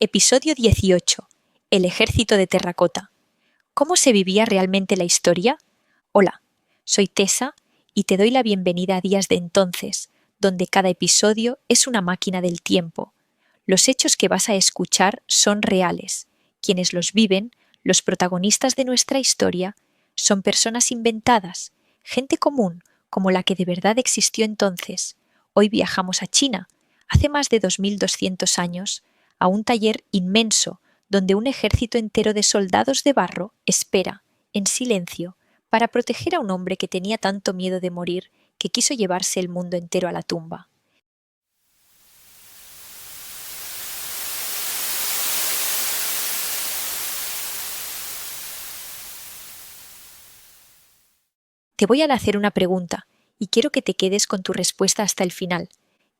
Episodio 18. El ejército de terracota. ¿Cómo se vivía realmente la historia? Hola, soy Tessa y te doy la bienvenida a Días de Entonces, donde cada episodio es una máquina del tiempo. Los hechos que vas a escuchar son reales. Quienes los viven, los protagonistas de nuestra historia, son personas inventadas, gente común, como la que de verdad existió entonces. Hoy viajamos a China, hace más de 2200 años, a un taller inmenso donde un ejército entero de soldados de barro espera, en silencio, para proteger a un hombre que tenía tanto miedo de morir que quiso llevarse el mundo entero a la tumba. Te voy a hacer una pregunta y quiero que te quedes con tu respuesta hasta el final.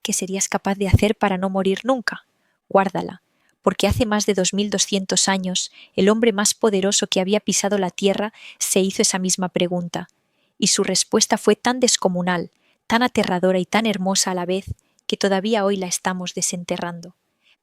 ¿Qué serías capaz de hacer para no morir nunca? Guárdala, porque hace más de 2200 años el hombre más poderoso que había pisado la tierra se hizo esa misma pregunta, y su respuesta fue tan descomunal, tan aterradora y tan hermosa a la vez, que todavía hoy la estamos desenterrando.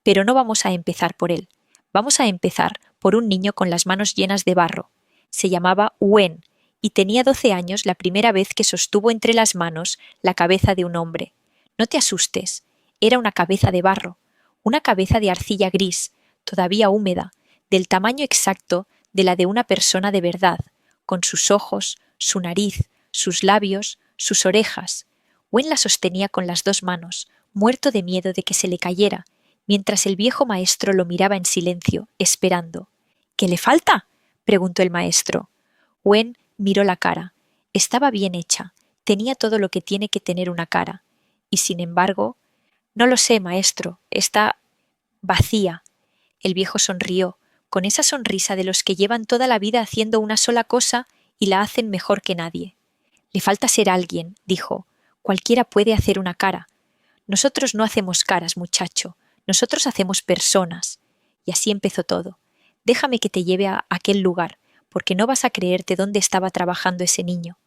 Pero no vamos a empezar por él. Vamos a empezar por un niño con las manos llenas de barro. Se llamaba Wen, y tenía 12 años la primera vez que sostuvo entre las manos la cabeza de un hombre. No te asustes, era una cabeza de barro, una cabeza de arcilla gris, todavía húmeda, del tamaño exacto de la de una persona de verdad, con sus ojos, su nariz, sus labios, sus orejas. Wen la sostenía con las dos manos, muerto de miedo de que se le cayera, mientras el viejo maestro lo miraba en silencio, esperando. ¿Qué le falta?, preguntó el maestro. Wen miró la cara. Estaba bien hecha, tenía todo lo que tiene que tener una cara. Y sin embargo, no lo sé, maestro, está vacía. El viejo sonrió, con esa sonrisa de los que llevan toda la vida haciendo una sola cosa y la hacen mejor que nadie. Le falta ser alguien, dijo. Cualquiera puede hacer una cara. Nosotros no hacemos caras, muchacho. Nosotros hacemos personas. Y así empezó todo. Déjame que te lleve a aquel lugar, porque no vas a creerte dónde estaba trabajando ese niño.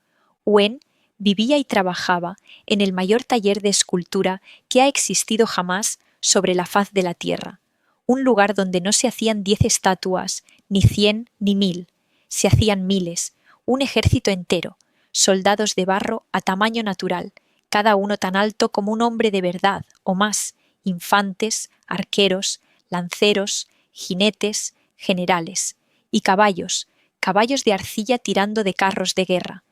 Wen vivía y trabajaba en el mayor taller de escultura que ha existido jamás sobre la faz de la tierra, un lugar donde no se hacían 10 estatuas, ni 100 ni 1000, se hacían miles, un ejército entero, soldados de barro a tamaño natural, cada uno tan alto como un hombre de verdad, o más, infantes, arqueros, lanceros, jinetes, generales, y caballos de arcilla tirando de carros de guerra.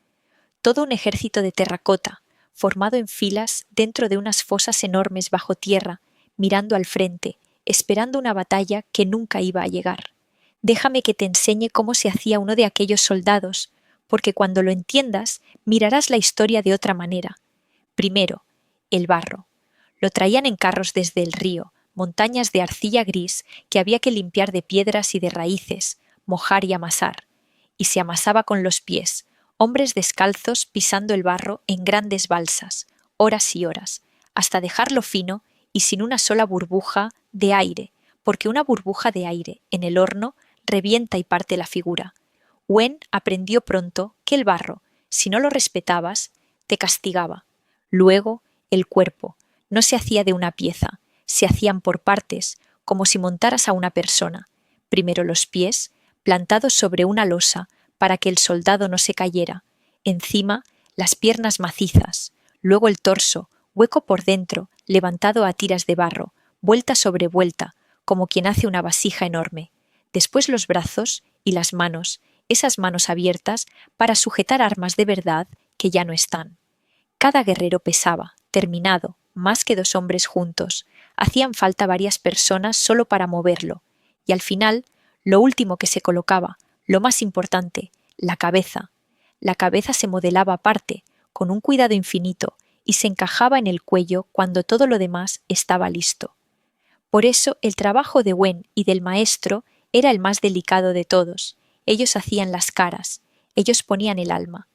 Todo un ejército de terracota, formado en filas dentro de unas fosas enormes bajo tierra, mirando al frente, esperando una batalla que nunca iba a llegar. Déjame que te enseñe cómo se hacía uno de aquellos soldados, porque cuando lo entiendas, mirarás la historia de otra manera. Primero, el barro. Lo traían en carros desde el río, montañas de arcilla gris que había que limpiar de piedras y de raíces, mojar y amasar. Y se amasaba con los pies, hombres descalzos pisando el barro en grandes balsas, horas y horas, hasta dejarlo fino y sin una sola burbuja de aire, porque una burbuja de aire en el horno revienta y parte la figura. Wen aprendió pronto que el barro, si no lo respetabas, te castigaba. Luego, el cuerpo, no se hacía de una pieza, se hacían por partes, como si montaras a una persona. Primero los pies, plantados sobre una losa para que el soldado no se cayera, encima las piernas macizas, luego el torso, hueco por dentro, levantado a tiras de barro, vuelta sobre vuelta, como quien hace una vasija enorme, después los brazos y las manos, esas manos abiertas para sujetar armas de verdad que ya no están. Cada guerrero pesaba, terminado, más que 2 hombres juntos, hacían falta varias personas solo para moverlo, y al final, lo último que se colocaba, lo más importante, la cabeza. La cabeza se modelaba aparte, con un cuidado infinito, y se encajaba en el cuello cuando todo lo demás estaba listo. Por eso el trabajo de Wen y del maestro era el más delicado de todos. Ellos hacían las caras, ellos ponían el alma.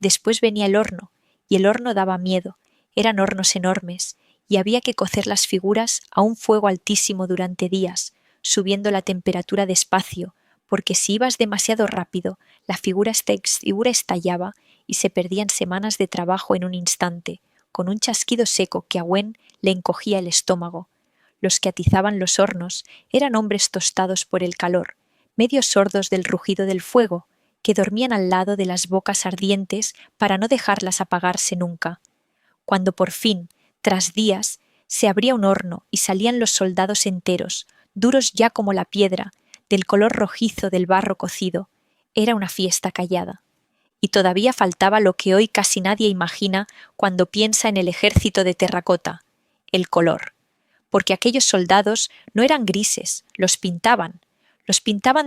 Después venía el horno, y el horno daba miedo, eran hornos enormes, y había que cocer las figuras a un fuego altísimo durante días, subiendo la temperatura despacio, porque si ibas demasiado rápido, la figura estallaba y se perdían semanas de trabajo en un instante, con un chasquido seco que a Wen le encogía el estómago. los que atizaban los hornos, eran hombres tostados por el calor, medio sordos del rugido del fuego, que dormían al lado de las bocas ardientes para no dejarlas apagarse nunca. Cuando por fin, tras días, se abría un horno y salían los soldados enteros, duros ya como la piedra, del color rojizo del barro cocido, era una fiesta callada. Y todavía faltaba lo que hoy casi nadie imagina cuando piensa en el ejército de terracota, el color. Porque aquellos soldados no eran grises, los pintaban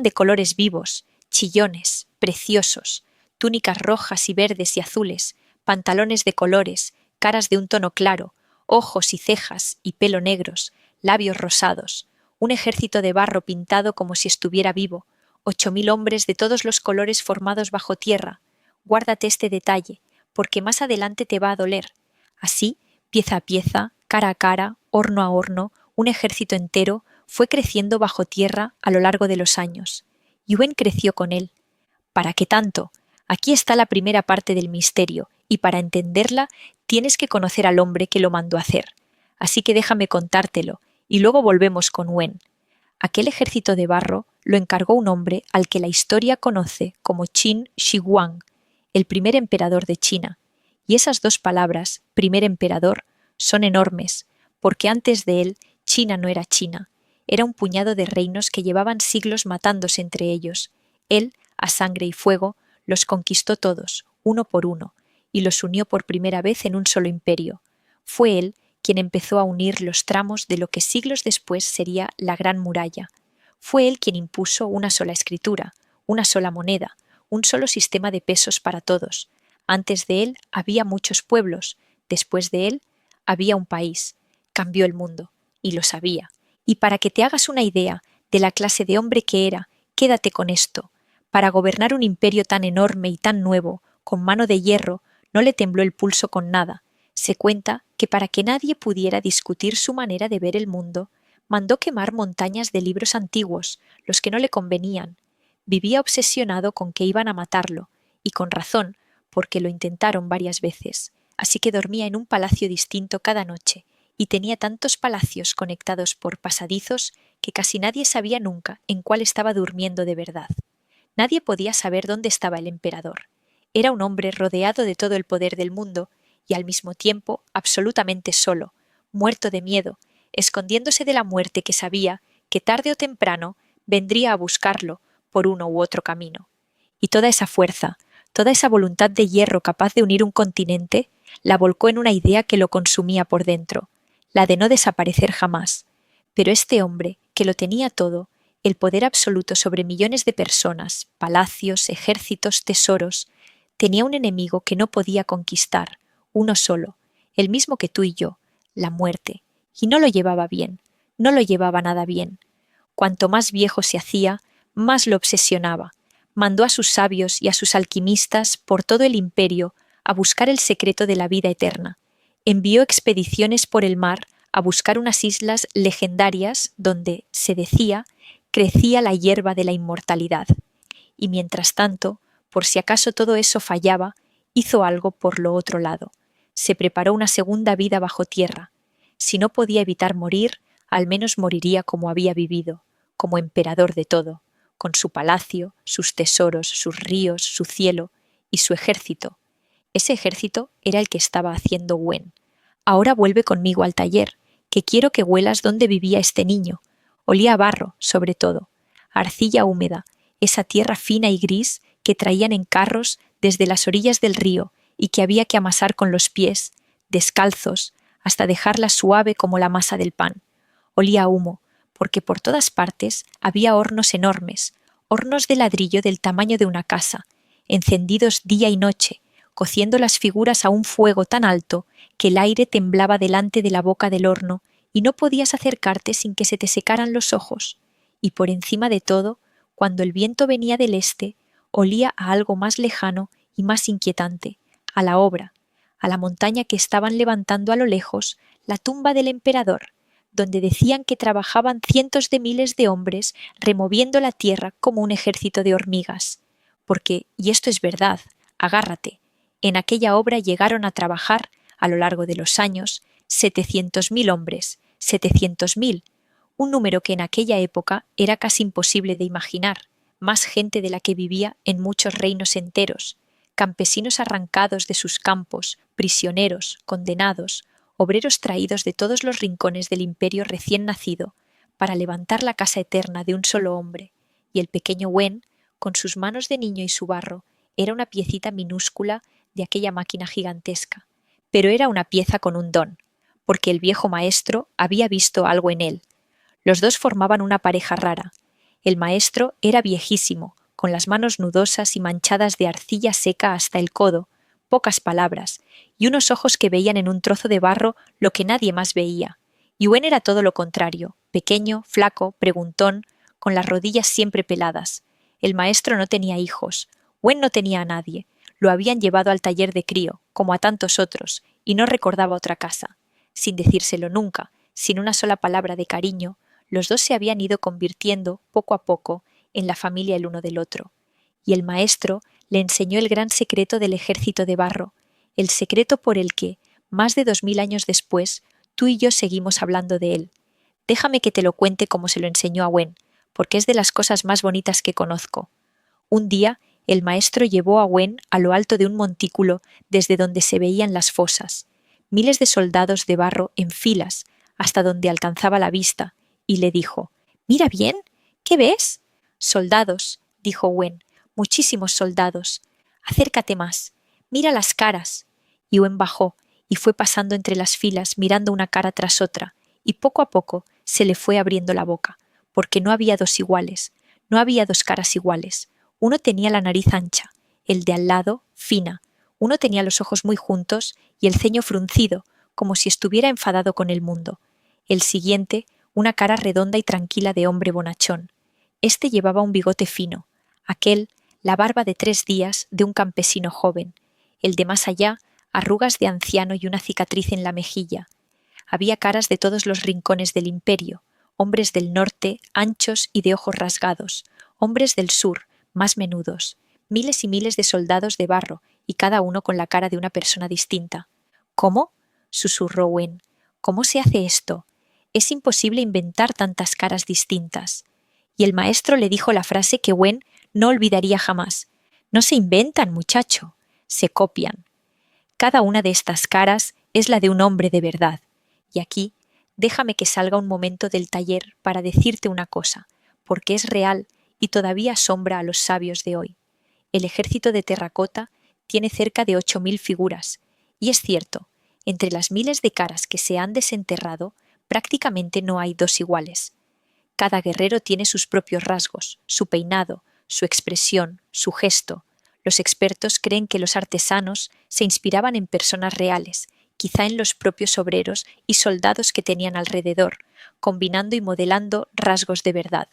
de colores vivos, chillones, preciosos, túnicas rojas y verdes y azules, pantalones de colores, caras de un tono claro, ojos y cejas y pelo negros, labios rosados, un ejército de barro pintado como si estuviera vivo, 8.000 hombres de todos los colores formados bajo tierra. Guárdate este detalle, porque más adelante te va a doler. Así, pieza a pieza, cara a cara, horno a horno, un ejército entero fue creciendo bajo tierra a lo largo de los años. Y Wen creció con él. ¿Para qué tanto? Aquí está la primera parte del misterio, y para entenderla tienes que conocer al hombre que lo mandó hacer. Así que déjame contártelo, y luego volvemos con Wen. Aquel ejército de barro lo encargó un hombre al que la historia conoce como Qin Shi Huang, el primer emperador de China. Y esas dos palabras, primer emperador, son enormes, porque antes de él China no era China. Era un puñado de reinos que llevaban siglos matándose entre ellos. Él, a sangre y fuego, los conquistó todos, uno por uno, y los unió por primera vez en un solo imperio. Fue él quien empezó a unir los tramos de lo que siglos después sería la Gran Muralla. Fue él quien impuso una sola escritura, una sola moneda, un solo sistema de pesos para todos. Antes de él había muchos pueblos, después de él había un país. Cambió el mundo, y lo sabía. Y para que te hagas una idea de la clase de hombre que era, quédate con esto. Para gobernar un imperio tan enorme y tan nuevo, con mano de hierro, no le tembló el pulso con nada. Se cuenta que para que nadie pudiera discutir su manera de ver el mundo, mandó quemar montañas de libros antiguos, los que no le convenían. Vivía obsesionado con que iban a matarlo, y con razón, porque lo intentaron varias veces. Así que dormía en un palacio distinto cada noche, y tenía tantos palacios conectados por pasadizos que casi nadie sabía nunca en cuál estaba durmiendo de verdad. Nadie podía saber dónde estaba el emperador. Era un hombre rodeado de todo el poder del mundo, y al mismo tiempo absolutamente solo, muerto de miedo, escondiéndose de la muerte que sabía que tarde o temprano vendría a buscarlo por uno u otro camino. Y toda esa fuerza, toda esa voluntad de hierro capaz de unir un continente, la volcó en una idea que lo consumía por dentro, la de no desaparecer jamás. Pero este hombre, que lo tenía todo, el poder absoluto sobre millones de personas, palacios, ejércitos, tesoros, tenía un enemigo que no podía conquistar, uno solo, el mismo que tú y yo, la muerte, y no lo llevaba bien, no lo llevaba nada bien. Cuanto más viejo se hacía, más lo obsesionaba. Mandó a sus sabios y a sus alquimistas por todo el imperio a buscar el secreto de la vida eterna. Envió expediciones por el mar a buscar unas islas legendarias donde, se decía, crecía la hierba de la inmortalidad. Y mientras tanto, por si acaso todo eso fallaba, hizo algo por lo otro lado. Se preparó una segunda vida bajo tierra. Si no podía evitar morir, al menos moriría como había vivido, como emperador de todo, con su palacio, sus tesoros, sus ríos, su cielo y su ejército. Ese ejército era el que estaba haciendo Wen. Ahora vuelve conmigo al taller, que quiero que huelas dónde vivía este niño. Olía a barro, sobre todo, arcilla húmeda, esa tierra fina y gris que traían en carros desde las orillas del río y que había que amasar con los pies, descalzos, hasta dejarla suave como la masa del pan. Olía a humo, porque por todas partes había hornos enormes, hornos de ladrillo del tamaño de una casa, encendidos día y noche, cociendo las figuras a un fuego tan alto que el aire temblaba delante de la boca del horno y no podías acercarte sin que se te secaran los ojos. Y por encima de todo, cuando el viento venía del este, olía a algo más lejano y más inquietante, a la obra, a la montaña que estaban levantando a lo lejos, la tumba del emperador, donde decían que trabajaban cientos de miles de hombres removiendo la tierra como un ejército de hormigas. Porque, y esto es verdad, agárrate, en aquella obra llegaron a trabajar, a lo largo de los años, 700.000 hombres, 700.000, un número que en aquella época era casi imposible de imaginar, más gente de la que vivía en muchos reinos enteros, campesinos arrancados de sus campos, prisioneros, condenados, obreros traídos de todos los rincones del imperio recién nacido, para levantar la casa eterna de un solo hombre, y el pequeño Wen, con sus manos de niño y su barro, era una piecita minúscula de aquella máquina gigantesca, pero era una pieza con un don, porque el viejo maestro había visto algo en él. Los dos formaban una pareja rara. El maestro era viejísimo, con las manos nudosas y manchadas de arcilla seca hasta el codo, pocas palabras, y unos ojos que veían en un trozo de barro lo que nadie más veía. Y Wen era todo lo contrario, pequeño, flaco, preguntón, con las rodillas siempre peladas. El maestro no tenía hijos. Wen no tenía a nadie. Lo habían llevado al taller de crío, como a tantos otros, y no recordaba otra casa. Sin decírselo nunca, sin una sola palabra de cariño, los dos se habían ido convirtiendo, poco a poco, en la familia el uno del otro. Y el maestro le enseñó el gran secreto del ejército de barro, el secreto por el que, más de 2000 años después, tú y yo seguimos hablando de él. Déjame que te lo cuente como se lo enseñó a Wen, porque es de las cosas más bonitas que conozco. Un día, el maestro llevó a Wen a lo alto de un montículo desde donde se veían las fosas, miles de soldados de barro en filas, hasta donde alcanzaba la vista, y le dijo: «Mira bien, ¿qué ves?» «Soldados», dijo Wen, «muchísimos soldados. Acércate más, mira las caras». Y Wen bajó y fue pasando entre las filas mirando una cara tras otra, y poco a poco se le fue abriendo la boca, porque no había dos iguales, no había dos caras iguales. Uno tenía la nariz ancha, el de al lado fina, uno tenía los ojos muy juntos y el ceño fruncido, como si estuviera enfadado con el mundo. El siguiente, una cara redonda y tranquila de hombre bonachón. Este llevaba un bigote fino, aquel, la barba de 3 días de un campesino joven, el de más allá, arrugas de anciano y una cicatriz en la mejilla. Había caras de todos los rincones del imperio, hombres del norte, anchos y de ojos rasgados, hombres del sur, más menudos, miles y miles de soldados de barro, y cada uno con la cara de una persona distinta. «¿Cómo?», susurró Wen. «¿Cómo se hace esto? Es imposible inventar tantas caras distintas». Y el maestro le dijo la frase que Wen no olvidaría jamás. «No se inventan, muchacho, se copian». Cada una de estas caras es la de un hombre de verdad. Y aquí, déjame que salga un momento del taller para decirte una cosa, porque es real y todavía asombra a los sabios de hoy. El ejército de terracota tiene cerca de 8000 figuras, y es cierto, entre las miles de caras que se han desenterrado, prácticamente no hay dos iguales. Cada guerrero tiene sus propios rasgos, su peinado, su expresión, su gesto. Los expertos creen que los artesanos se inspiraban en personas reales, quizá en los propios obreros y soldados que tenían alrededor, combinando y modelando rasgos de verdad.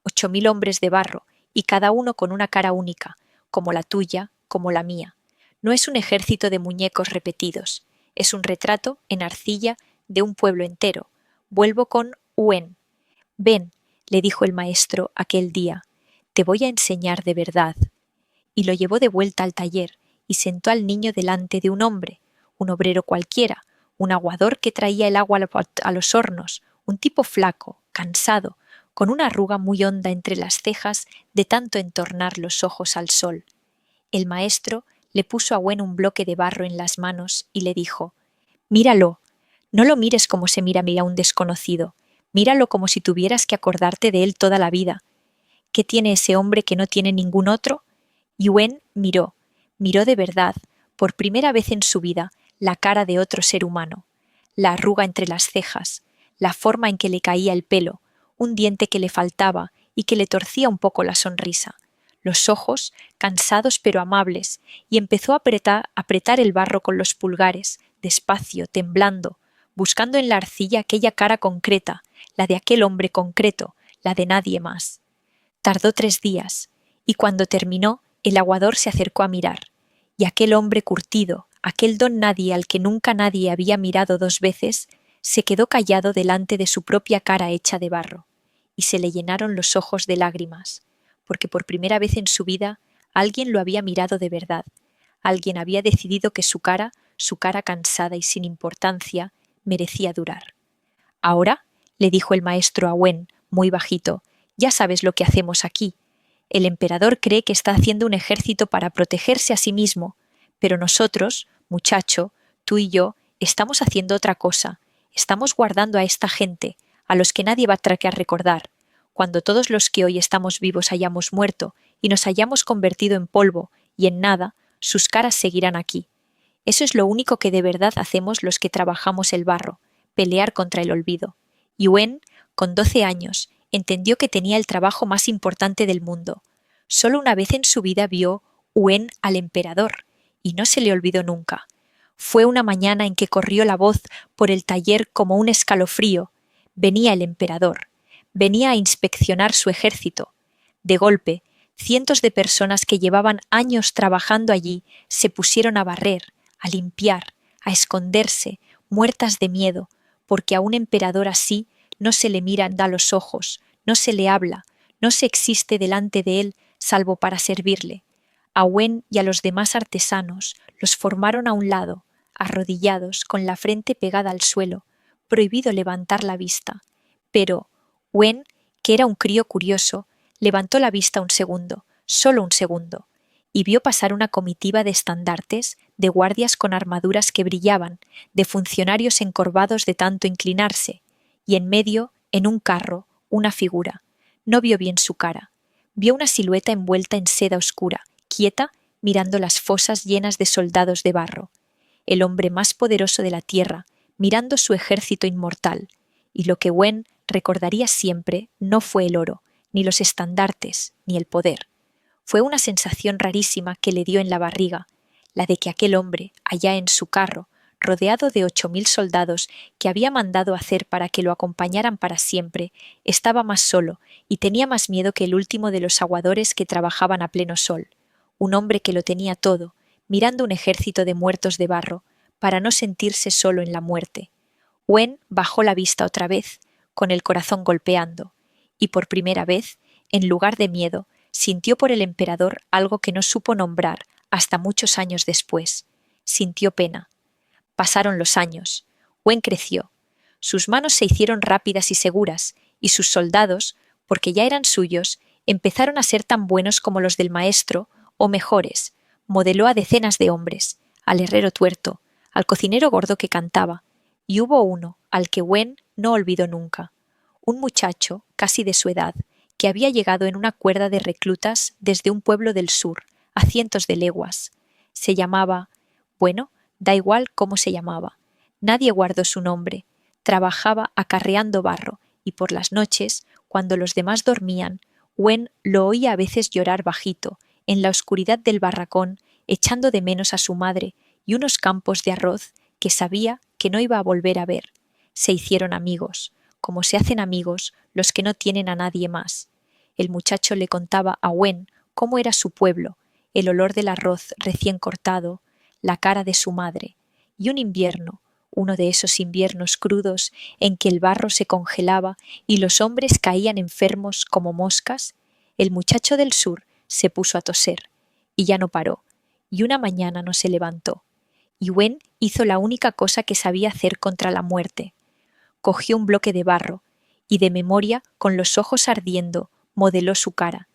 8000 hombres de barro, y cada uno con una cara única, como la tuya, como la mía. No es un ejército de muñecos repetidos, es un retrato en arcilla de un pueblo entero. Vuelvo con Wen. «Ven», le dijo el maestro aquel día, «te voy a enseñar de verdad». Y lo llevó de vuelta al taller y sentó al niño delante de un hombre, un obrero cualquiera, un aguador que traía el agua a los hornos, un tipo flaco, cansado, con una arruga muy honda entre las cejas de tanto entornar los ojos al sol. El maestro le puso a Wen un bloque de barro en las manos y le dijo: «Míralo, no lo mires como se mira a un desconocido, míralo como si tuvieras que acordarte de él toda la vida. ¿Qué tiene ese hombre que no tiene ningún otro?». Y Wen miró de verdad, por primera vez en su vida, la cara de otro ser humano, la arruga entre las cejas, la forma en que le caía el pelo, un diente que le faltaba y que le torcía un poco la sonrisa, los ojos, cansados pero amables, y empezó a apretar el barro con los pulgares, despacio, temblando, buscando en la arcilla aquella cara concreta, la de aquel hombre concreto, la de nadie más. Tardó 3 días, y cuando terminó, el aguador se acercó a mirar, y aquel hombre curtido, aquel don nadie al que nunca nadie había mirado 2 veces, se quedó callado delante de su propia cara hecha de barro, y se le llenaron los ojos de lágrimas, porque por primera vez en su vida alguien lo había mirado de verdad, alguien había decidido que su cara cansada y sin importancia, merecía durar. Ahora, le dijo el maestro a Wen, muy bajito, ya sabes lo que hacemos aquí. El emperador cree que está haciendo un ejército para protegerse a sí mismo, pero nosotros, muchacho, tú y yo, estamos haciendo otra cosa. Estamos guardando a esta gente, a los que nadie va a recordar. Cuando todos los que hoy estamos vivos hayamos muerto y nos hayamos convertido en polvo y en nada, sus caras seguirán aquí. Eso es lo único que de verdad hacemos los que trabajamos el barro, pelear contra el olvido. Y Wen, con 12 años, entendió que tenía el trabajo más importante del mundo. Solo una vez en su vida vio Wen al emperador, y no se le olvidó nunca. Fue una mañana en que corrió la voz por el taller como un escalofrío. Venía el emperador. Venía a inspeccionar su ejército. De golpe, cientos de personas que llevaban años trabajando allí se pusieron a barrer, a limpiar, a esconderse, muertas de miedo, porque a un emperador así no se le miran a los ojos, no se le habla, no se existe delante de él salvo para servirle. A Wen y a los demás artesanos los formaron a un lado, arrodillados, con la frente pegada al suelo, prohibido levantar la vista. Pero Wen, que era un crío curioso, levantó la vista un segundo, solo un segundo, y vio pasar una comitiva de estandartes, de guardias con armaduras que brillaban, de funcionarios encorvados de tanto inclinarse, y en medio, en un carro, una figura. No vio bien su cara. Vio una silueta envuelta en seda oscura, quieta, mirando las fosas llenas de soldados de barro. El hombre más poderoso de la tierra, mirando su ejército inmortal. Y lo que Wen recordaría siempre no fue el oro, ni los estandartes, ni el poder. Fue una sensación rarísima que le dio en la barriga, la de que aquel hombre, allá en su carro, rodeado de 8.000 soldados que había mandado hacer para que lo acompañaran para siempre, estaba más solo y tenía más miedo que el último de los aguadores que trabajaban a pleno sol. Un hombre que lo tenía todo, mirando un ejército de muertos de barro, para no sentirse solo en la muerte. Wen bajó la vista otra vez, con el corazón golpeando, y por primera vez, en lugar de miedo, sintió por el emperador algo que no supo nombrar hasta muchos años después. Sintió pena. Pasaron los años. Wen creció. Sus manos se hicieron rápidas y seguras, y sus soldados, porque ya eran suyos, empezaron a ser tan buenos como los del maestro, o mejores. Modeló a decenas de hombres, al herrero tuerto, al cocinero gordo que cantaba, y hubo uno al que Wen no olvidó nunca. Un muchacho, casi de su edad, que había llegado en una cuerda de reclutas desde un pueblo del sur, a cientos de leguas. Se llamaba... Bueno, da igual cómo se llamaba. Nadie guardó su nombre. Trabajaba acarreando barro, y por las noches, cuando los demás dormían, Wen lo oía a veces llorar bajito, en la oscuridad del barracón, echando de menos a su madre y unos campos de arroz que sabía que no iba a volver a ver. Se hicieron amigos, como se hacen amigos los que no tienen a nadie más. El muchacho le contaba a Wen cómo era su pueblo, el olor del arroz recién cortado, la cara de su madre, y un invierno, uno de esos inviernos crudos en que el barro se congelaba y los hombres caían enfermos como moscas, el muchacho del sur se puso a toser, y ya no paró, y una mañana no se levantó. Y Wen hizo la única cosa que sabía hacer contra la muerte. Cogió un bloque de barro, y de memoria, con los ojos ardiendo, modeló su cara.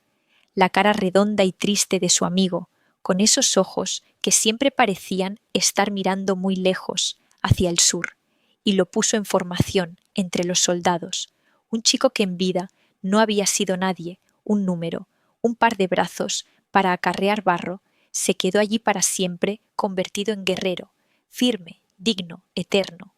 La cara redonda y triste de su amigo, con esos ojos que siempre parecían estar mirando muy lejos, hacia el sur, y lo puso en formación entre los soldados, un chico que en vida no había sido nadie, un número, un par de brazos para acarrear barro, se quedó allí para siempre convertido en guerrero, firme, digno, eterno.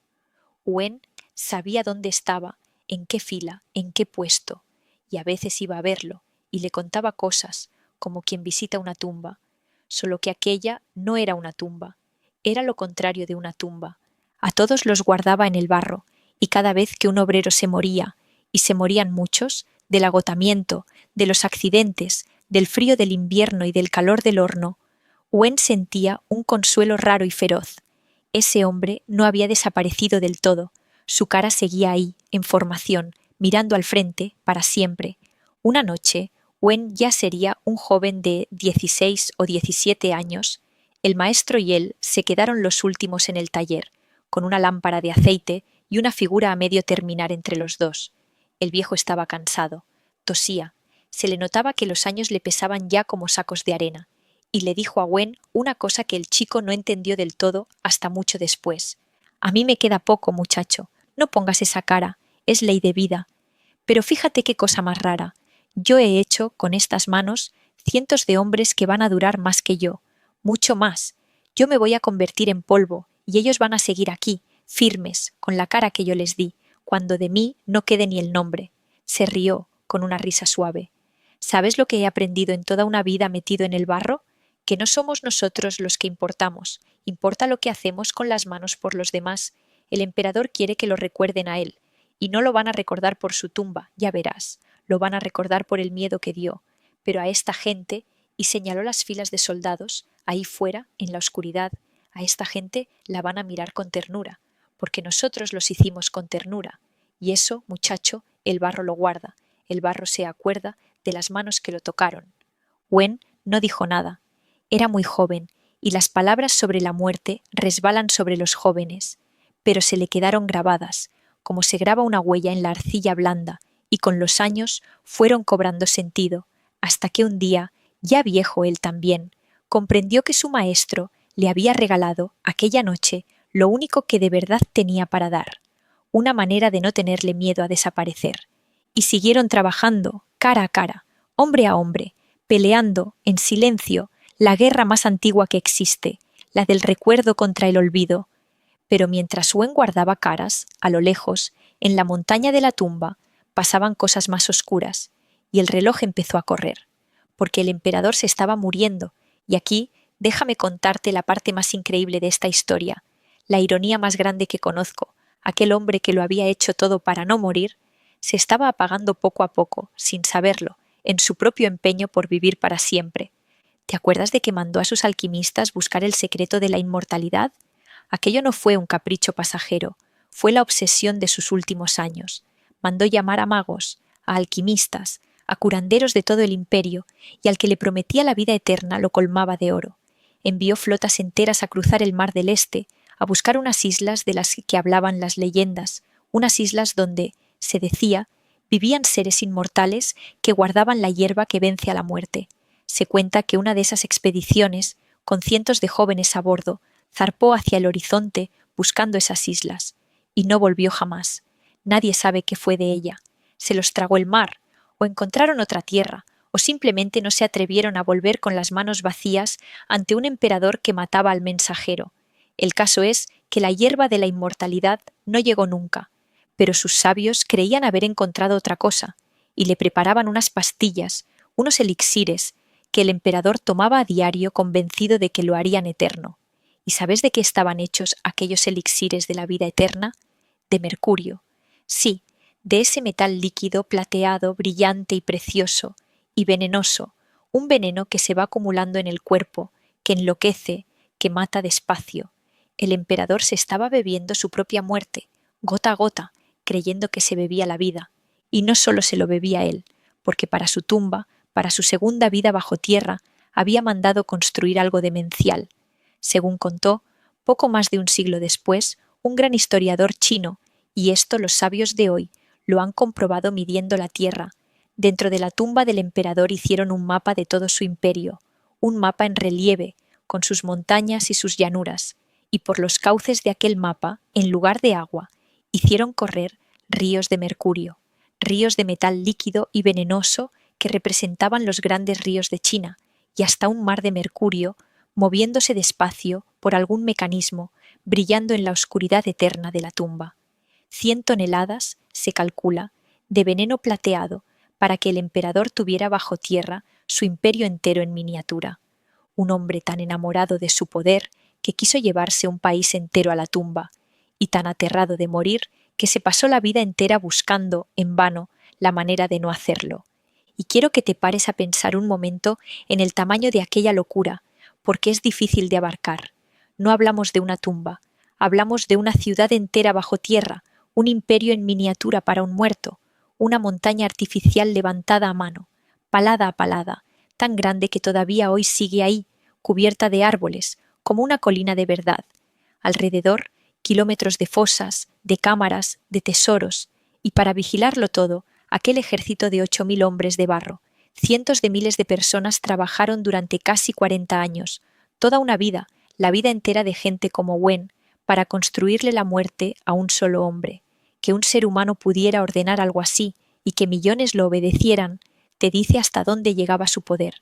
Wen sabía dónde estaba, en qué fila, en qué puesto, y a veces iba a verlo, y le contaba cosas, como quien visita una tumba, solo que aquella no era una tumba, era lo contrario de una tumba. A todos los guardaba en el barro, y cada vez que un obrero se moría, y se morían muchos, del agotamiento, de los accidentes, del frío del invierno y del calor del horno, Wen sentía un consuelo raro y feroz. Ese hombre no había desaparecido del todo, su cara seguía ahí, en formación, mirando al frente, para siempre. Una noche, Wen ya sería un joven de 16 o 17 años. El maestro y él se quedaron los últimos en el taller, con una lámpara de aceite y una figura a medio terminar entre los dos. El viejo estaba cansado, tosía, se le notaba que los años le pesaban ya como sacos de arena, y le dijo a Gwen una cosa que el chico no entendió del todo hasta mucho después. A mí me queda poco, muchacho, no pongas esa cara, es ley de vida. Pero fíjate qué cosa más rara. Yo he hecho, con estas manos, cientos de hombres que van a durar más que yo, mucho más. Yo me voy a convertir en polvo, y ellos van a seguir aquí, firmes, con la cara que yo les di, cuando de mí no quede ni el nombre. Se rió, con una risa suave. ¿Sabes lo que he aprendido en toda una vida metido en el barro? Que no somos nosotros los que importamos, importa lo que hacemos con las manos por los demás. El emperador quiere que lo recuerden a él, y no lo van a recordar por su tumba, ya verás, lo van a recordar por el miedo que dio. Pero a esta gente, y señaló las filas de soldados, ahí fuera, en la oscuridad, a esta gente la van a mirar con ternura, porque nosotros los hicimos con ternura. Y eso, muchacho, el barro lo guarda, el barro se acuerda de las manos que lo tocaron. Gwen no dijo nada. Era muy joven, y las palabras sobre la muerte resbalan sobre los jóvenes, pero se le quedaron grabadas, como se graba una huella en la arcilla blanda, y con los años fueron cobrando sentido, hasta que un día, ya viejo él también, comprendió que su maestro le había regalado, aquella noche, lo único que de verdad tenía para dar, una manera de no tenerle miedo a desaparecer. Y siguieron trabajando, cara a cara, hombre a hombre, peleando, en silencio, la guerra más antigua que existe, la del recuerdo contra el olvido. Pero mientras Gwen guardaba caras, a lo lejos, en la montaña de la tumba, pasaban cosas más oscuras, y el reloj empezó a correr, porque el emperador se estaba muriendo, y aquí déjame contarte la parte más increíble de esta historia, la ironía más grande que conozco. Aquel hombre que lo había hecho todo para no morir, se estaba apagando poco a poco, sin saberlo, en su propio empeño por vivir para siempre. ¿Te acuerdas de que mandó a sus alquimistas buscar el secreto de la inmortalidad? Aquello no fue un capricho pasajero, fue la obsesión de sus últimos años. Mandó llamar a magos, a alquimistas, a curanderos de todo el imperio, y al que le prometía la vida eterna lo colmaba de oro. Envió flotas enteras a cruzar el mar del Este, a buscar unas islas de las que hablaban las leyendas, unas islas donde, se decía, vivían seres inmortales que guardaban la hierba que vence a la muerte. Se cuenta que una de esas expediciones, con cientos de jóvenes a bordo, zarpó hacia el horizonte buscando esas islas, y no volvió jamás. Nadie sabe qué fue de ella. Se los tragó el mar, o encontraron otra tierra, o simplemente no se atrevieron a volver con las manos vacías ante un emperador que mataba al mensajero. El caso es que la hierba de la inmortalidad no llegó nunca, pero sus sabios creían haber encontrado otra cosa, y le preparaban unas pastillas, unos elixires, que el emperador tomaba a diario convencido de que lo harían eterno. ¿Y sabes de qué estaban hechos aquellos elixires de la vida eterna? De mercurio. Sí, de ese metal líquido, plateado, brillante y precioso, y venenoso, un veneno que se va acumulando en el cuerpo, que enloquece, que mata despacio. El emperador se estaba bebiendo su propia muerte, gota a gota, creyendo que se bebía la vida. Y no solo se lo bebía él, porque para su tumba, para su segunda vida bajo tierra, había mandado construir algo demencial. Según contó, poco más de un siglo después, un gran historiador chino, y esto los sabios de hoy lo han comprobado midiendo la tierra. Dentro de la tumba del emperador hicieron un mapa de todo su imperio, un mapa en relieve, con sus montañas y sus llanuras, y por los cauces de aquel mapa, en lugar de agua, hicieron correr ríos de mercurio, ríos de metal líquido y venenoso que representaban los grandes ríos de China, y hasta un mar de mercurio, moviéndose despacio por algún mecanismo, brillando en la oscuridad eterna de la tumba. 100 toneladas, se calcula, de veneno plateado para que el emperador tuviera bajo tierra su imperio entero en miniatura. Un hombre tan enamorado de su poder que quiso llevarse un país entero a la tumba, y tan aterrado de morir que se pasó la vida entera buscando, en vano, la manera de no hacerlo. Y quiero que te pares a pensar un momento en el tamaño de aquella locura, porque es difícil de abarcar. No hablamos de una tumba, hablamos de una ciudad entera bajo tierra, un imperio en miniatura para un muerto, una montaña artificial levantada a mano, palada a palada, tan grande que todavía hoy sigue ahí, cubierta de árboles, como una colina de verdad. Alrededor kilómetros de fosas, de cámaras, de tesoros, y para vigilarlo todo, aquel ejército de 8.000 hombres de barro. Cientos de miles de personas trabajaron durante casi 40 años, toda una vida, la vida entera de gente como Wen, para construirle la muerte a un solo hombre. Que un ser humano pudiera ordenar algo así y que millones lo obedecieran, te dice hasta dónde llegaba su poder.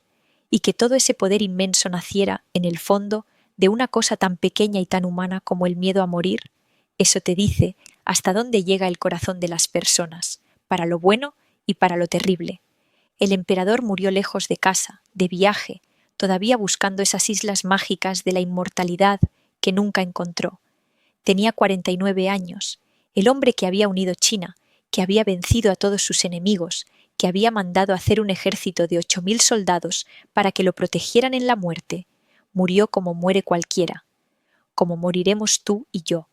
Y que todo ese poder inmenso naciera, en el fondo, de una cosa tan pequeña y tan humana como el miedo a morir, eso te dice hasta dónde llega el corazón de las personas, para lo bueno y para lo terrible. El emperador murió lejos de casa, de viaje, todavía buscando esas islas mágicas de la inmortalidad que nunca encontró. Tenía 49 años, el hombre que había unido China, que había vencido a todos sus enemigos, que había mandado hacer un ejército de 8.000 soldados para que lo protegieran en la muerte, murió como muere cualquiera, como moriremos tú y yo,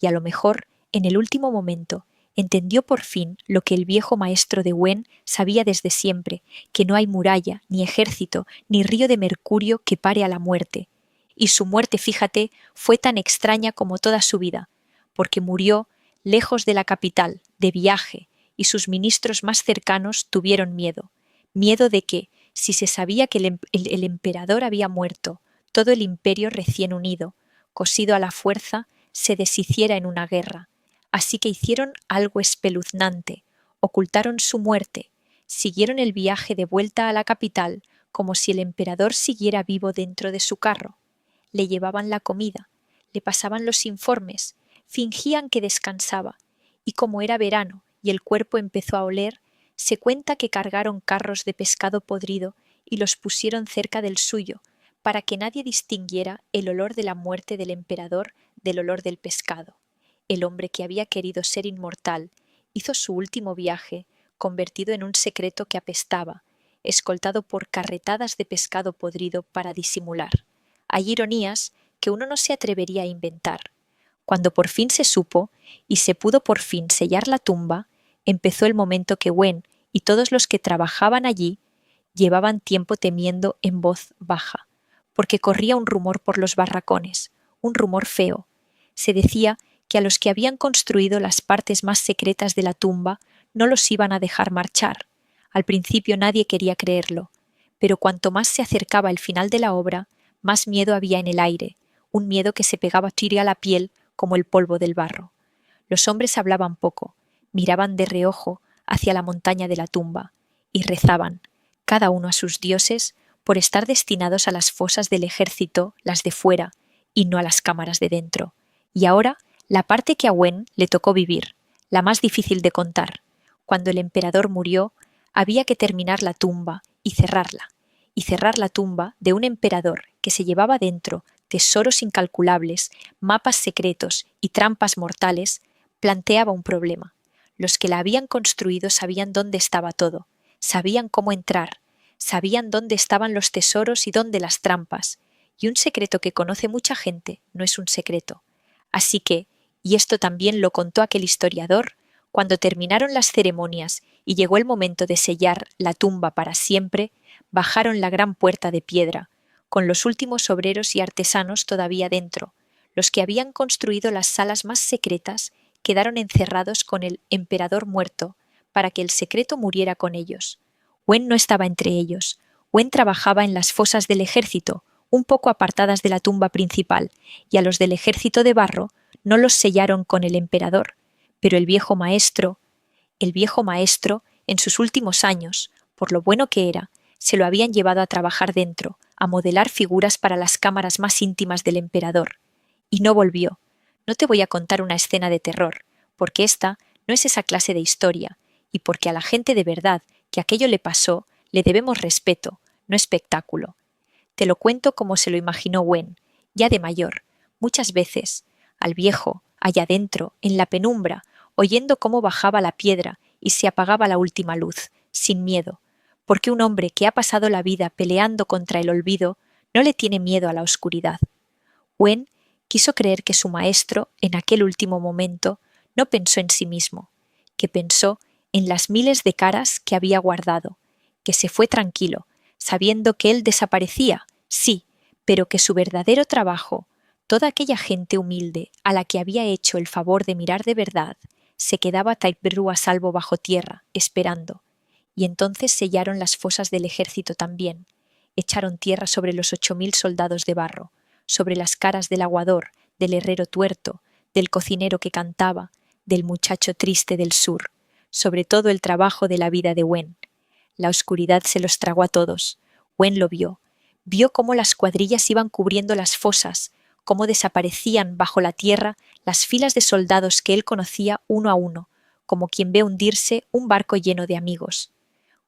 y a lo mejor, en el último momento, entendió por fin lo que el viejo maestro de Wen sabía desde siempre, que no hay muralla, ni ejército, ni río de mercurio que pare a la muerte. Y su muerte, fíjate, fue tan extraña como toda su vida, porque murió lejos de la capital, de viaje, y sus ministros más cercanos tuvieron miedo. Miedo de que, si se sabía que el emperador había muerto, todo el imperio recién unido, cosido a la fuerza, se deshiciera en una guerra. Así que hicieron algo espeluznante, ocultaron su muerte, siguieron el viaje de vuelta a la capital como si el emperador siguiera vivo dentro de su carro. Le llevaban la comida, le pasaban los informes, fingían que descansaba, y como era verano y el cuerpo empezó a oler, se cuenta que cargaron carros de pescado podrido y los pusieron cerca del suyo, para que nadie distinguiera el olor de la muerte del emperador del olor del pescado. El hombre que había querido ser inmortal hizo su último viaje convertido en un secreto que apestaba, escoltado por carretadas de pescado podrido para disimular. Hay ironías que uno no se atrevería a inventar. Cuando por fin se supo y se pudo por fin sellar la tumba, empezó el momento que Wen y todos los que trabajaban allí llevaban tiempo temiendo en voz baja, porque corría un rumor por los barracones, un rumor feo. Se decía que a los que habían construido las partes más secretas de la tumba no los iban a dejar marchar. Al principio nadie quería creerlo, pero cuanto más se acercaba el final de la obra, más miedo había en el aire, un miedo que se pegaba a la piel como el polvo del barro. Los hombres hablaban poco, miraban de reojo hacia la montaña de la tumba y rezaban, cada uno a sus dioses, por estar destinados a las fosas del ejército, las de fuera, y no a las cámaras de dentro. Y ahora, la parte que a Wen le tocó vivir, la más difícil de contar. Cuando el emperador murió, había que terminar la tumba y cerrar la tumba de un emperador que se llevaba dentro tesoros incalculables, mapas secretos y trampas mortales, planteaba un problema. Los que la habían construido sabían dónde estaba todo, sabían cómo entrar, sabían dónde estaban los tesoros y dónde las trampas, y un secreto que conoce mucha gente no es un secreto. Así que, y esto también lo contó aquel historiador, cuando terminaron las ceremonias y llegó el momento de sellar la tumba para siempre, bajaron la gran puerta de piedra, con los últimos obreros y artesanos todavía dentro. Los que habían construido las salas más secretas quedaron encerrados con el emperador muerto, para que el secreto muriera con ellos. Wen no estaba entre ellos. Wen trabajaba en las fosas del ejército, un poco apartadas de la tumba principal, y a los del ejército de barro no los sellaron con el emperador, pero el viejo maestro, en sus últimos años, por lo bueno que era, se lo habían llevado a trabajar dentro, a modelar figuras para las cámaras más íntimas del emperador. Y no volvió. No te voy a contar una escena de terror, porque esta no es esa clase de historia, y porque a la gente de verdad que aquello le pasó, le debemos respeto, no espectáculo. Te lo cuento como se lo imaginó Wen, ya de mayor, muchas veces, al viejo, allá dentro, en la penumbra, oyendo cómo bajaba la piedra y se apagaba la última luz, sin miedo, porque un hombre que ha pasado la vida peleando contra el olvido no le tiene miedo a la oscuridad. Wen quiso creer que su maestro, en aquel último momento, no pensó en sí mismo, que pensó en las miles de caras que había guardado, que se fue tranquilo, sabiendo que él desaparecía, sí, pero que su verdadero trabajo, Toda aquella gente humilde a la que había hecho el favor de mirar de verdad se quedaba Taipru a salvo bajo tierra, esperando, y entonces sellaron las fosas del ejército también, echaron tierra sobre los 8000 soldados de barro, sobre las caras del aguador, del herrero tuerto, del cocinero que cantaba, del muchacho triste del sur, sobre todo el trabajo de la vida de Wen. La oscuridad se los tragó a todos. Wen lo vio cómo las cuadrillas iban cubriendo las fosas, cómo desaparecían bajo la tierra las filas de soldados que él conocía uno a uno, como quien ve hundirse un barco lleno de amigos.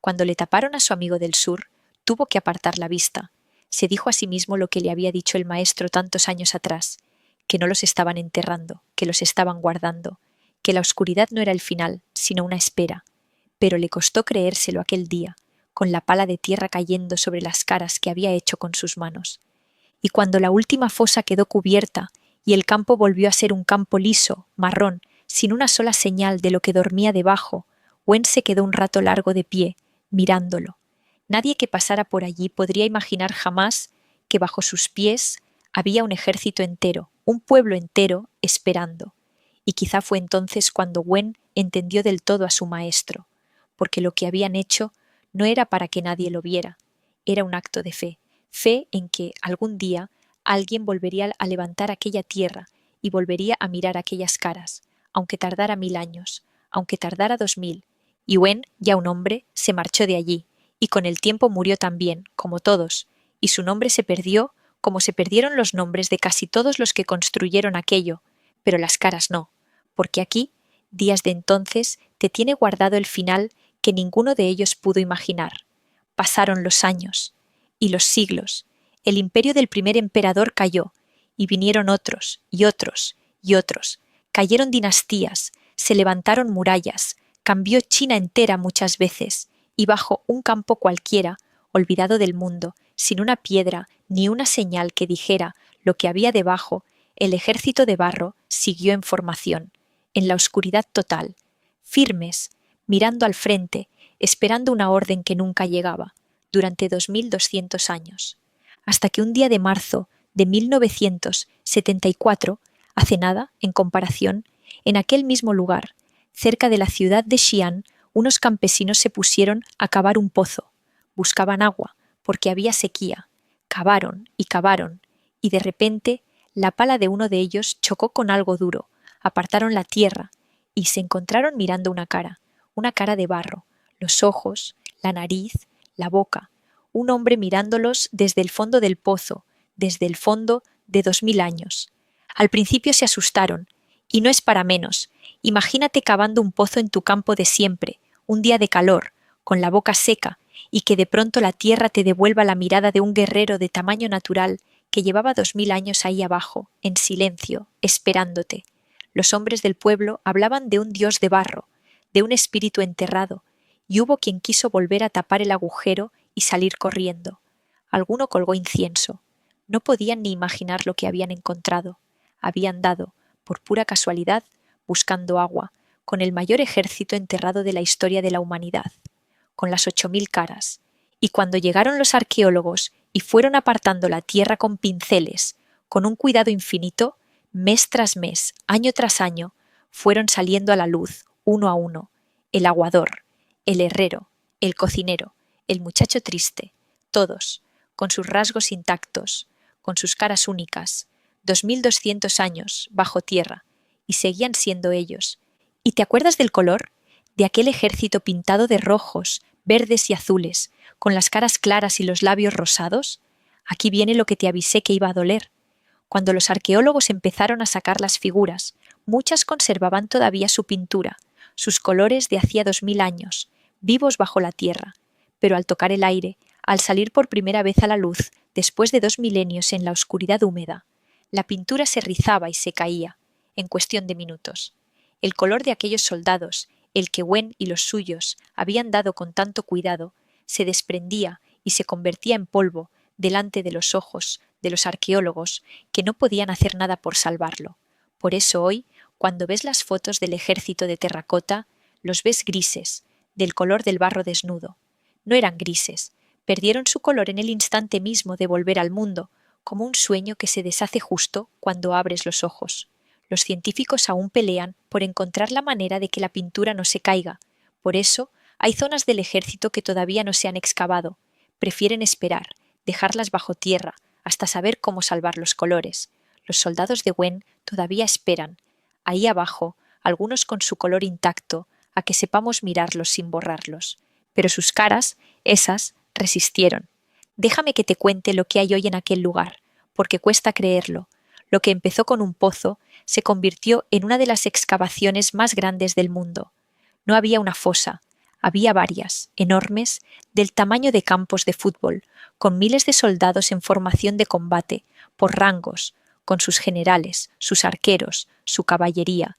Cuando le taparon a su amigo del sur, tuvo que apartar la vista. Se dijo a sí mismo lo que le había dicho el maestro tantos años atrás, que no los estaban enterrando, que los estaban guardando, que la oscuridad no era el final, sino una espera. Pero le costó creérselo aquel día, con la pala de tierra cayendo sobre las caras que había hecho con sus manos. Y cuando la última fosa quedó cubierta y el campo volvió a ser un campo liso, marrón, sin una sola señal de lo que dormía debajo, Wen se quedó un rato largo de pie, mirándolo. Nadie que pasara por allí podría imaginar jamás que bajo sus pies había un ejército entero, un pueblo entero, esperando. Y quizá fue entonces cuando Wen entendió del todo a su maestro, porque lo que habían hecho no era para que nadie lo viera, era un acto de fe, fe en que algún día alguien volvería a levantar aquella tierra y volvería a mirar aquellas caras, aunque tardara 1000 años, aunque tardara 2000, y Wen, ya un hombre, se marchó de allí, y con el tiempo murió también, como todos, y su nombre se perdió como se perdieron los nombres de casi todos los que construyeron aquello, pero las caras no, porque aquí, días de entonces, te tiene guardado el final que ninguno de ellos pudo imaginar. Pasaron los años y los siglos, el imperio del primer emperador cayó, y vinieron otros, y otros, y otros, cayeron dinastías, se levantaron murallas, cambió China entera muchas veces, y bajo un campo cualquiera, olvidado del mundo, sin una piedra ni una señal que dijera lo que había debajo, el ejército de barro siguió en formación, en la oscuridad total, firmes, mirando al frente, esperando una orden que nunca llegaba, durante 2200 años, hasta que un día de marzo de 1974, hace nada, en comparación, en aquel mismo lugar, cerca de la ciudad de Xi'an, unos campesinos se pusieron a cavar un pozo. Buscaban agua, porque había sequía. Cavaron, y de repente la pala de uno de ellos chocó con algo duro, apartaron la tierra, y se encontraron mirando una cara de barro, los ojos, la nariz, la boca, un hombre mirándolos desde el fondo del pozo, desde el fondo de 2000 años. Al principio se asustaron, y no es para menos. Imagínate cavando un pozo en tu campo de siempre, un día de calor, con la boca seca, y que de pronto la tierra te devuelva la mirada de un guerrero de tamaño natural que llevaba 2000 años ahí abajo, en silencio, esperándote. Los hombres del pueblo hablaban de un dios de barro, de un espíritu enterrado, y hubo quien quiso volver a tapar el agujero y salir corriendo. Alguno colgó incienso. No podían ni imaginar lo que habían encontrado. Habían dado, por pura casualidad, buscando agua, con el mayor ejército enterrado de la historia de la humanidad, con las 8000 caras. Y cuando llegaron los arqueólogos y fueron apartando la tierra con pinceles, con un cuidado infinito, mes tras mes, año tras año, fueron saliendo a la luz, uno a uno, el aguador, el herrero, el cocinero, el muchacho triste, todos, con sus rasgos intactos, con sus caras únicas, 2200 años bajo tierra, y seguían siendo ellos. ¿Y te acuerdas del color? De aquel ejército pintado de rojos, verdes y azules, con las caras claras y los labios rosados. Aquí viene lo que te avisé que iba a doler. Cuando los arqueólogos empezaron a sacar las figuras, muchas conservaban todavía su pintura, sus colores de hacía 2000 años, vivos bajo la tierra, pero al tocar el aire, al salir por primera vez a la luz, después de 2 milenios en la oscuridad húmeda, la pintura se rizaba y se caía, en cuestión de minutos. El color de aquellos soldados, el que Wen y los suyos habían dado con tanto cuidado, se desprendía y se convertía en polvo delante de los ojos de los arqueólogos que no podían hacer nada por salvarlo. Por eso hoy, cuando ves las fotos del ejército de terracota, los ves grises, del color del barro desnudo. No eran grises, perdieron su color en el instante mismo de volver al mundo, como un sueño que se deshace justo cuando abres los ojos. Los científicos aún pelean por encontrar la manera de que la pintura no se caiga. Por eso, hay zonas del ejército que todavía no se han excavado. Prefieren esperar, dejarlas bajo tierra, hasta saber cómo salvar los colores. Los soldados de Wen todavía esperan, ahí abajo, algunos con su color intacto, a que sepamos mirarlos sin borrarlos. Pero sus caras, esas, resistieron. Déjame que te cuente lo que hay hoy en aquel lugar, porque cuesta creerlo. Lo que empezó con un pozo se convirtió en una de las excavaciones más grandes del mundo. No había una fosa, había varias, enormes, del tamaño de campos de fútbol, con miles de soldados en formación de combate, por rangos, con sus generales, sus arqueros, su caballería.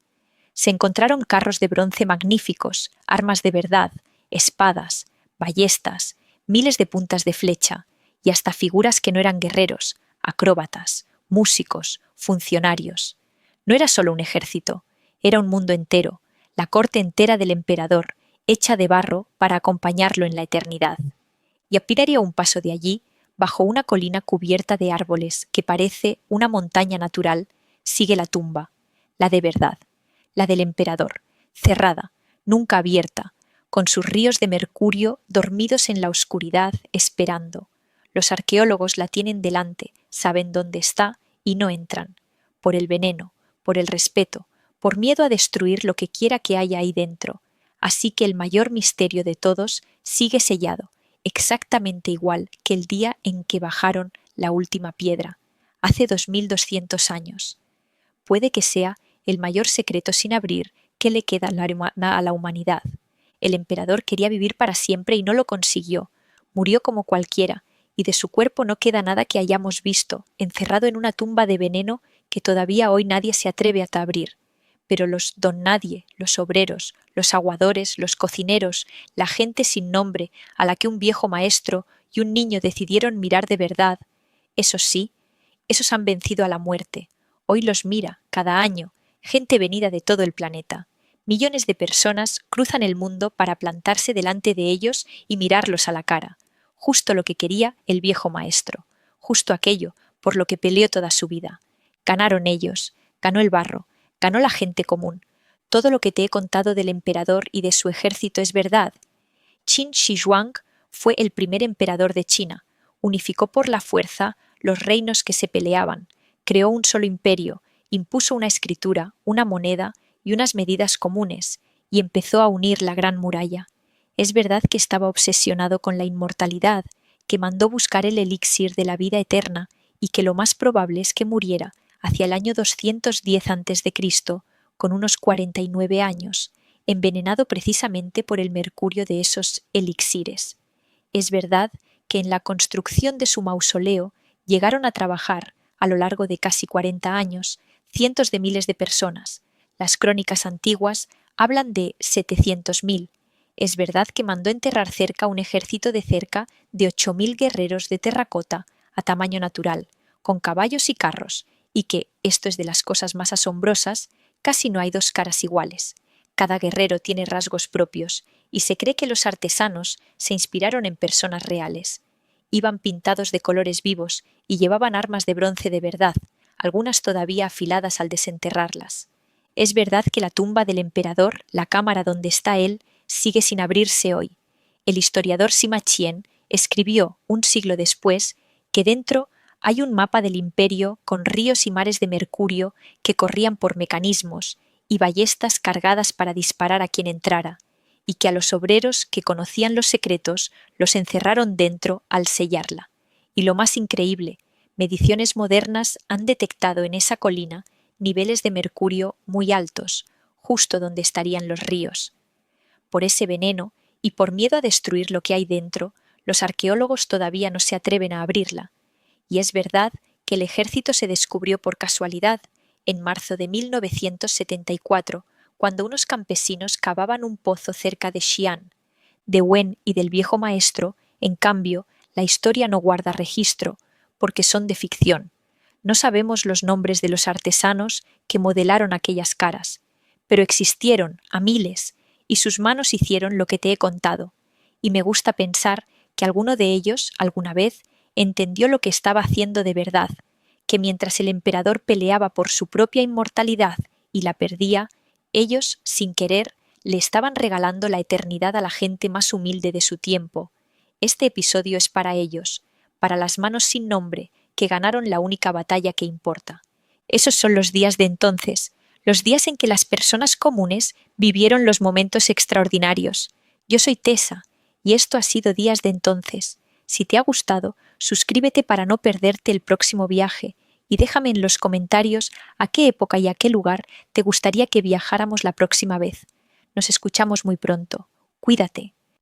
Se encontraron carros de bronce magníficos, armas de verdad, espadas, ballestas, miles de puntas de flecha, y hasta figuras que no eran guerreros, acróbatas, músicos, funcionarios. No era solo un ejército, era un mundo entero, la corte entera del emperador, hecha de barro para acompañarlo en la eternidad. Y a Piraria un paso de allí, bajo una colina cubierta de árboles que parece una montaña natural, sigue la tumba, la de verdad, la del emperador, cerrada, nunca abierta, con sus ríos de mercurio dormidos en la oscuridad esperando. Los arqueólogos la tienen delante, saben dónde está y no entran, por el veneno, por el respeto, por miedo a destruir lo que quiera que haya ahí dentro. Así que el mayor misterio de todos sigue sellado, exactamente igual que el día en que bajaron la última piedra, hace 2200 años. Puede que sea el mayor secreto sin abrir que le queda a la humanidad. El emperador quería vivir para siempre y no lo consiguió. Murió como cualquiera, y de su cuerpo no queda nada que hayamos visto, encerrado en una tumba de veneno que todavía hoy nadie se atreve a abrir. Pero los don nadie, los obreros, los aguadores, los cocineros, la gente sin nombre a la que un viejo maestro y un niño decidieron mirar de verdad, esos sí, esos han vencido a la muerte. Hoy los mira, cada año, gente venida de todo el planeta. Millones de personas cruzan el mundo para plantarse delante de ellos y mirarlos a la cara. Justo lo que quería el viejo maestro, justo aquello por lo que peleó toda su vida. Ganaron ellos, ganó el barro, ganó la gente común. Todo lo que te he contado del emperador y de su ejército es verdad. Qin Shi Huang fue el primer emperador de China. Unificó por la fuerza los reinos que se peleaban, creó un solo imperio, impuso una escritura, una moneda y unas medidas comunes, y empezó a unir la gran muralla. Es verdad que estaba obsesionado con la inmortalidad, que mandó buscar el elixir de la vida eterna y que lo más probable es que muriera hacia el año 210 a.C., con unos 49 años, envenenado precisamente por el mercurio de esos elixires. Es verdad que en la construcción de su mausoleo llegaron a trabajar, a lo largo de casi 40 años, cientos de miles de personas. Las crónicas antiguas hablan de 700.000. Es verdad que mandó enterrar cerca un ejército de cerca de 8.000 guerreros de terracota a tamaño natural, con caballos y carros, y que, esto es de las cosas más asombrosas, casi no hay dos caras iguales. Cada guerrero tiene rasgos propios, y se cree que los artesanos se inspiraron en personas reales. Iban pintados de colores vivos y llevaban armas de bronce de verdad, algunas todavía afiladas al desenterrarlas. Es verdad que la tumba del emperador, la cámara donde está él, sigue sin abrirse hoy. El historiador Sima Qian escribió, un siglo después, que dentro hay un mapa del imperio con ríos y mares de mercurio que corrían por mecanismos y ballestas cargadas para disparar a quien entrara, y que a los obreros que conocían los secretos los encerraron dentro al sellarla. Y lo más increíble, mediciones modernas han detectado en esa colina niveles de mercurio muy altos, justo donde estarían los ríos. Por ese veneno, y por miedo a destruir lo que hay dentro, los arqueólogos todavía no se atreven a abrirla. Y es verdad que el ejército se descubrió por casualidad, en marzo de 1974, cuando unos campesinos cavaban un pozo cerca de Xi'an. De Wen y del viejo maestro, en cambio, la historia no guarda registro, porque son de ficción. No sabemos los nombres de los artesanos que modelaron aquellas caras, pero existieron a miles, y sus manos hicieron lo que te he contado, y me gusta pensar que alguno de ellos, alguna vez, entendió lo que estaba haciendo de verdad, que mientras el emperador peleaba por su propia inmortalidad y la perdía, ellos, sin querer, le estaban regalando la eternidad a la gente más humilde de su tiempo. Este episodio es para ellos, para las manos sin nombre, que ganaron la única batalla que importa. Esos son los días de entonces, los días en que las personas comunes vivieron los momentos extraordinarios. Yo soy Tessa, y esto ha sido Días de Entonces. Si te ha gustado, suscríbete para no perderte el próximo viaje y déjame en los comentarios a qué época y a qué lugar te gustaría que viajáramos la próxima vez. Nos escuchamos muy pronto. Cuídate.